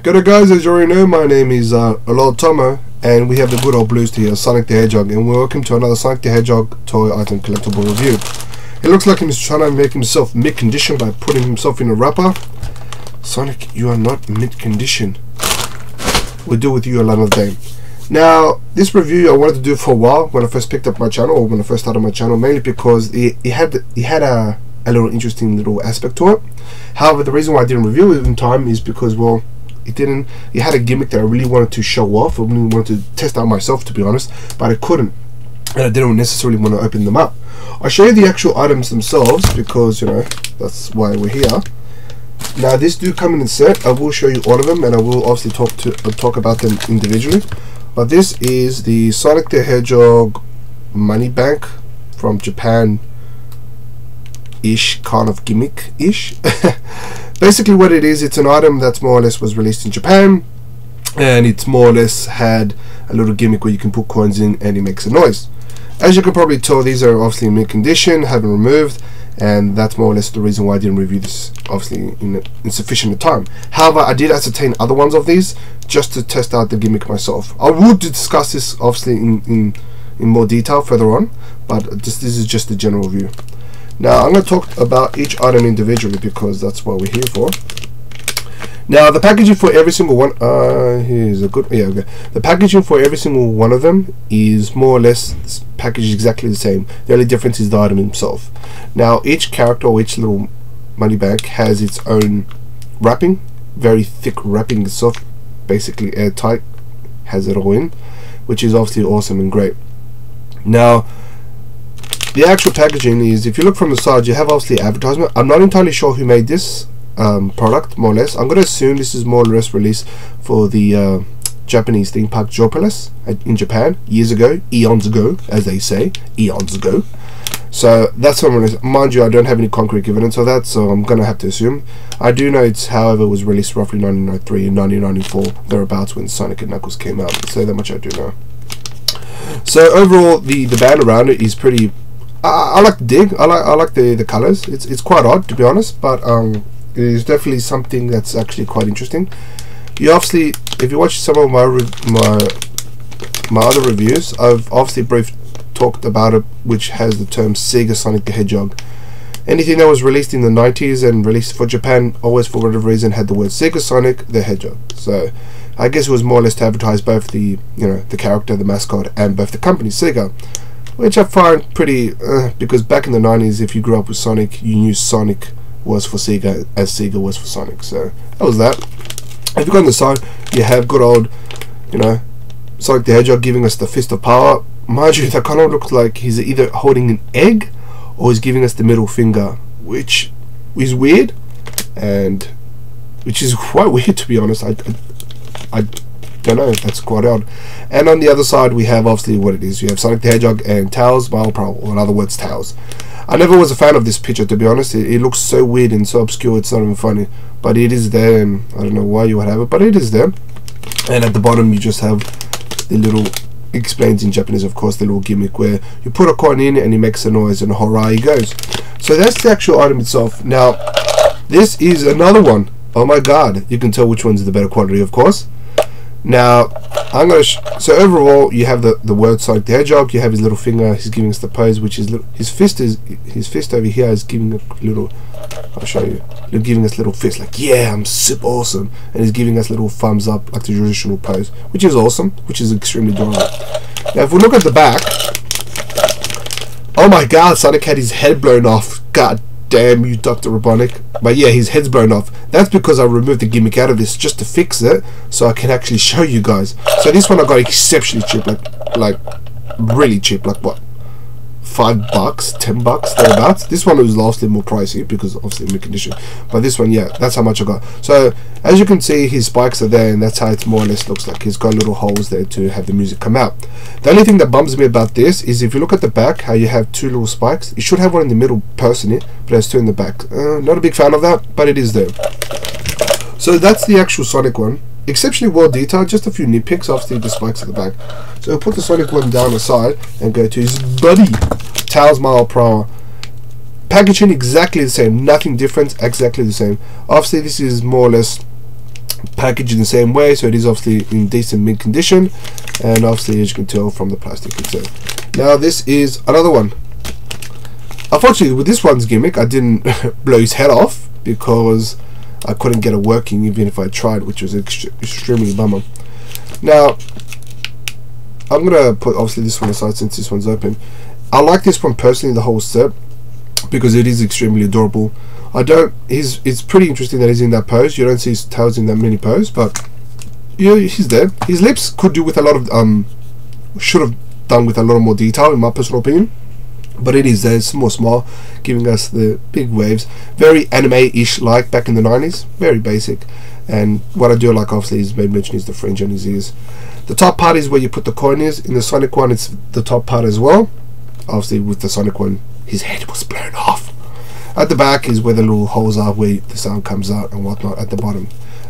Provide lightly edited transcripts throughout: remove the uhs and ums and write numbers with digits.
G'day guys, as you already know, my name is Lord Tomo, and we have the good old blues to here, Sonic the Hedgehog, and welcome to another Sonic the Hedgehog toy item collectible review. It looks like he's trying to make himself mid-condition by putting himself in a wrapper. Sonic, you are not mid-condition. We'll deal with you another day. Now, this review I wanted to do for a while when I first picked up my channel, or when I first started my channel, mainly because it had a little interesting little aspect to it. However, the reason why I didn't review it in time is because, well, it had a gimmick that I really wanted to show off. I really wanted to test out myself, to be honest, but I couldn't, and I didn't necessarily want to open them up. I'll show you the actual items themselves because, you know, that's why we're here. Now, this do come in a set. I will show you all of them, and I will obviously talk about them individually. But this is the Sonic the Hedgehog money bank from Japan-ish, kind of gimmick-ish. Basically what it is, it's an item that's more or less was released in Japan, and it's more or less had a little gimmick where you can put coins in and it makes a noise. As you can probably tell, these are obviously in mint condition, haven't removed, and that's more or less the reason why I didn't review this obviously in sufficient time. However, I did ascertain other ones of these just to test out the gimmick myself. I would discuss this obviously in more detail further on, but this is just a general view. Now, I'm going to talk about each item individually because that's what we're here for. Now, the packaging for every single one, here's a good, yeah, okay. The packaging for every single one of them is more or less packaged exactly the same. The only difference is the item himself. Now, each character or each little money bag has its own wrapping, very thick wrapping itself, basically airtight, has it all in, which is obviously awesome and great. Now, the actual packaging is, if you look from the side, you have obviously advertisement. I'm not entirely sure who made this product, more or less. I'm going to assume this is more or less released for the Japanese theme park Joypalace in Japan years ago, eons ago, as they say, eons ago. So that's what I'm going to, mind you, I don't have any concrete evidence of that, so I'm going to have to assume. I do know it's, however, was released roughly 1993 and 1994, thereabouts, when Sonic and Knuckles came out. So that much I do know. So overall, the band around it is pretty. I like the dig. I like the colors. It's quite odd, to be honest, but it is definitely something that's actually quite interesting. You obviously, if you watch some of my other reviews, I've obviously briefly talked about it, which has the term Sega Sonic the Hedgehog. Anything that was released in the 90s and released for Japan always, for whatever reason, had the word Sega Sonic the Hedgehog. So I guess it was more or less to advertise both the, you know, the character, the mascot, and both the company Sega, which I find pretty because back in the 90s, if you grew up with Sonic, you knew Sonic was for Sega as Sega was for Sonic. So that was that. If you go on the side, you have good old, you know, Sonic the Hedgehog giving us the fist of power. Mind you, that kind of looks like he's either holding an egg or he's giving us the middle finger, which is weird, and which is quite weird, to be honest. I don't know, that's quite odd. And on the other side, we have obviously what it is. You have Sonic the Hedgehog and Tails, or in other words, Tails. I never was a fan of this picture, to be honest. It looks so weird and so obscure, it's not even funny. But it is there, and I don't know why you would have it, but it is there. And at the bottom, you just have the little, explains in Japanese, of course, the little gimmick where you put a coin in and he makes a noise, and hurrah, he goes. So that's the actual item itself. Now, this is another one. Oh my god, you can tell which one's the better quality, of course. Now, I'm going to so overall, you have the word Sonic the Hedgehog. You have his little finger. He's giving us the pose, which is his fist over here is giving a little. I'll show you. He's giving us little fist, like, yeah, I'm super awesome, and he's giving us little thumbs up, like the traditional pose, which is awesome, which is extremely adorable. Now, if we look at the back, oh my god, Sonic had his head blown off. God damn you, Dr. Robotnik. But yeah, his head's blown off. That's because I removed the gimmick out of this just to fix it, so I can actually show you guys. So this one I got exceptionally cheap, like really cheap, like what, $5, $10 thereabouts. This one was lastly more pricey because obviously in mint condition, but this one, yeah, that's how much I got. So as you can see, his spikes are there, and that's how it more or less looks like. He's got little holes there to have the music come out. The only thing that bums me about this is if you look at the back, how you have two little spikes. You should have one in the middle personally, but there's two in the back. Not a big fan of that, but it is there. So that's the actual Sonic one. Exceptionally well detailed, just a few nitpicks, obviously the spikes at the back. So we'll put the Sonic one down the side and go to his buddy, Tails mile per hour. Packaging exactly the same, nothing different, exactly the same. Obviously this is more or less packaged in the same way, so it is obviously in decent mint condition, and obviously as you can tell from the plastic itself. Now this is another one. Unfortunately with this one's gimmick, I didn't blow his head off because I couldn't get it working even if I tried, which was extremely bummer. Now I'm gonna put obviously this one aside since this one's open. I like this one personally, the whole set, because it is extremely adorable. It's pretty interesting that he's in that pose. You don't see his tails in that many pose, but yeah, he's there. His lips could do with a lot of should have done with a lot more detail in my personal opinion, but it is there. It's more small, giving us the big waves, very anime-ish like back in the 90s, very basic. And what I do like obviously is made mention is the fringe on his ears. The top part is where you put the coin is. In the Sonic one it's the top part as well. Obviously with the Sonic one his head was blown off. At the back is where the little holes are where the sound comes out and whatnot at the bottom.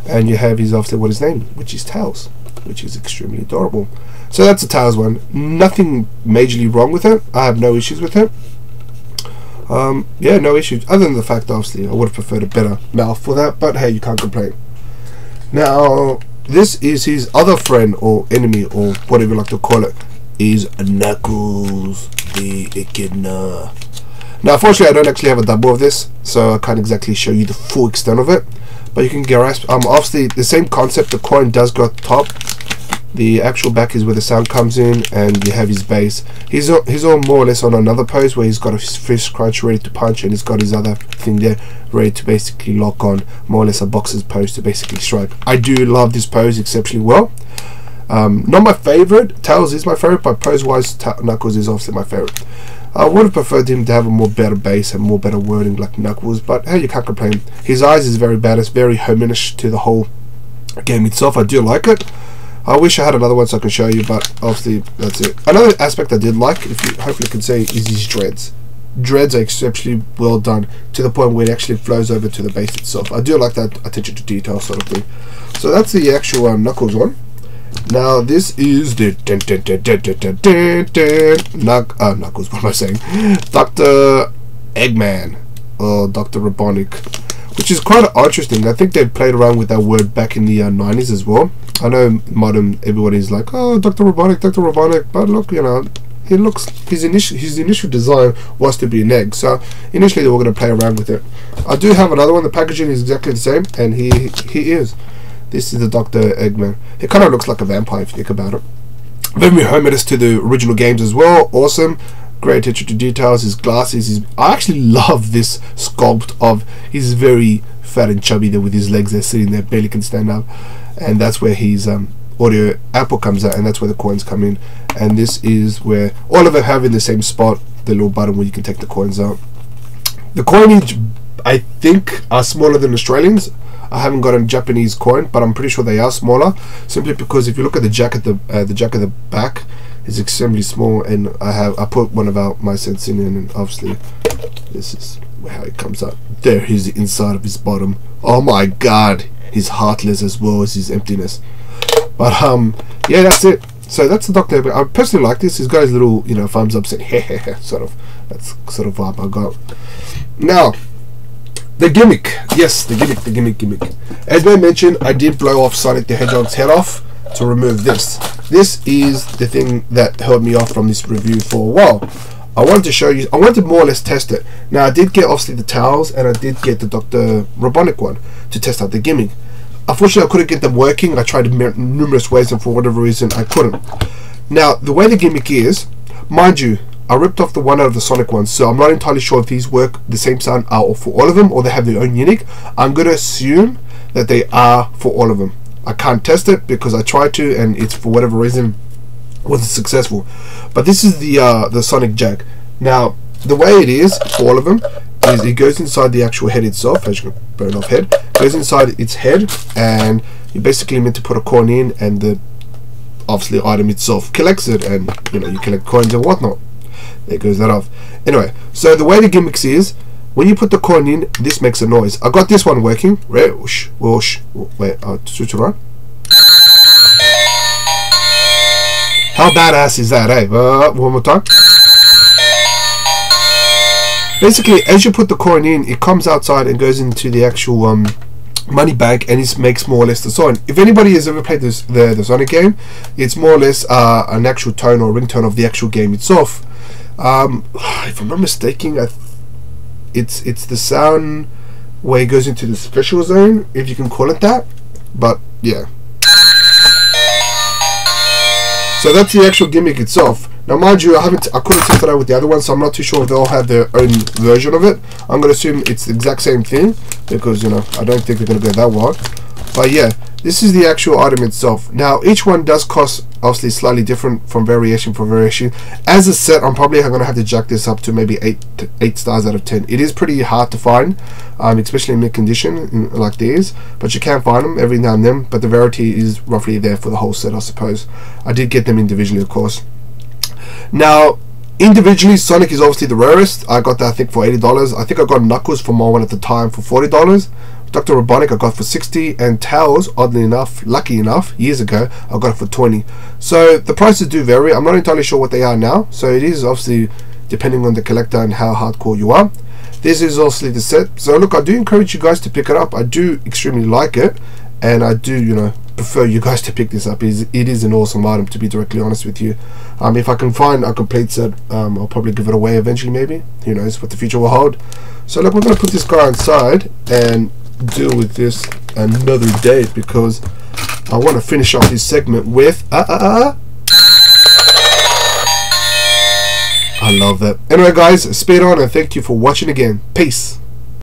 And you have his obviously what his name, which is Tails, which is extremely adorable. So that's the Tails one. Nothing majorly wrong with it. I have no issues with it. Yeah, no issues. Other than the fact obviously I would have preferred a better mouth for that, but hey, you can't complain. Now this is his other friend or enemy or whatever you like to call it, is Knuckles the Echidna. Now unfortunately I don't actually have a double of this, so I can't exactly show you the full extent of it, but you can grasp obviously the same concept. The coin does go at the top, the actual back is where the sound comes in, and you have his base. He's all more or less on another pose where he's got his fist crunch ready to punch, and he's got his other thing there ready to basically lock on, more or less a boxer's pose to basically strike. I do love this pose exceptionally well. Not my favorite. Tails is my favorite, but pose wise Knuckles is obviously my favorite. I would have preferred him to have a more better base and more better wording like Knuckles, but hey, you can't complain. His eyes is very badass, very hominish to the whole game itself. I do like it. I wish I had another one so I can show you, but obviously that's it. Another aspect I did like, if you hopefully can say, is his dreads. Dreads are exceptionally well done to the point where it actually flows over to the base itself. I do like that attention to detail sort of thing. So that's the actual Knuckles one. Now this is the Knuckles, what am I saying? Dr. Eggman or Dr. Robotnik, which is quite interesting. I think they played around with that word back in the 90s as well. I know modern everybody's like, oh, Dr. Robotnik, but look, you know, he looks, his initial design was to be an egg, so initially they were going to play around with it. I do have another one. The packaging is exactly the same, and he is. This is the Dr. Eggman. He kind of looks like a vampire if you think about it. Very homogenous to the original games as well. Awesome. Great attention to details. His glasses. I actually love this sculpt of, he's very fat and chubby there with his legs there sitting there, barely can stand up. And that's where his audio output comes out, and that's where the coins come in. And this is where all of them have in the same spot the little button where you can take the coins out. The coinage, I think, are smaller than Australians. I haven't got a Japanese coin, but I'm pretty sure they are smaller, simply because if you look at the jack at the back is extremely small, and I put one of my cents in, and obviously this is how it comes out. There is the inside of his bottom. Oh my god, he's heartless as well as his emptiness. But yeah, that's it. So that's the Dr. I personally like this. He's got his little, you know, thumbs up saying hehehe sort of. That's sort of vibe I got. Now the gimmick, yes, the gimmick. As I mentioned, I did blow off Sonic the Hedgehog's head off to remove this. This is the thing that held me off from this review for a while. I wanted to show you, I wanted to more or less test it. Now I did get obviously the towels, and I did get the Dr. Robotnik one to test out the gimmick. Unfortunately I couldn't get them working. I tried numerous ways, and for whatever reason I couldn't. Now the way the gimmick is, mind you, I ripped off the one out of the Sonic ones, so I'm not entirely sure if these work the same sound out for all of them, or they have their own unique. I'm going to assume that they are for all of them. I can't test it because I tried to, and it's for whatever reason wasn't successful. But this is the Sonic jack. Now the way it is for all of them is it goes inside the actual head itself, as you can burn off head, goes inside its head, and you're basically meant to put a coin in, and the obviously item itself collects it, and you know, you collect coins and whatnot. There goes that off. Anyway, so the way the gimmicks is, when you put the coin in, this makes a noise. I got this one working. Wait, I'll switch it on. How badass is that, eh? One more time. Basically, as you put the coin in, it comes outside and goes into the actual money back, and it makes more or less the song. If anybody has ever played the Sonic game, it's more or less an actual tone or ringtone of the actual game itself. If I'm not mistaken, it's the sound where it goes into the special zone, if you can call it that. But yeah, so that's the actual gimmick itself. Now mind you, I couldn't test it out with the other one, so I'm not too sure if they all have their own version of it. I'm going to assume it's the exact same thing, because, you know, I don't think they're going to go that wild. But yeah, this is the actual item itself. Now each one does cost obviously slightly different from variation for variation. As a set, I'm probably going to have to jack this up to maybe 8 stars out of 10. It is pretty hard to find, especially in mid condition like these, but you can find them every now and then. But the variety is roughly there for the whole set, I suppose. I did get them individually, of course. Now individually, Sonic is obviously the rarest. I got that, I think, for $80. I think I got Knuckles for my one at the time for $40. Dr. Robotnik I got for $60, and Tails, oddly enough, lucky enough, years ago, I got it for $20. So the prices do vary. I'm not entirely sure what they are now, so it is obviously depending on the collector and how hardcore you are. This is obviously the set. So look, I do encourage you guys to pick it up. I do extremely like it, and I do, you know, prefer you guys to pick this up. It is an awesome item, to be directly honest with you. If I can find a complete set, I'll probably give it away eventually, maybe. Who knows what the future will hold. So look, we're going to put this guy inside and deal with this another day, because I want to finish off this segment with I love that. Anyway guys, speed on, and thank you for watching again. Peace.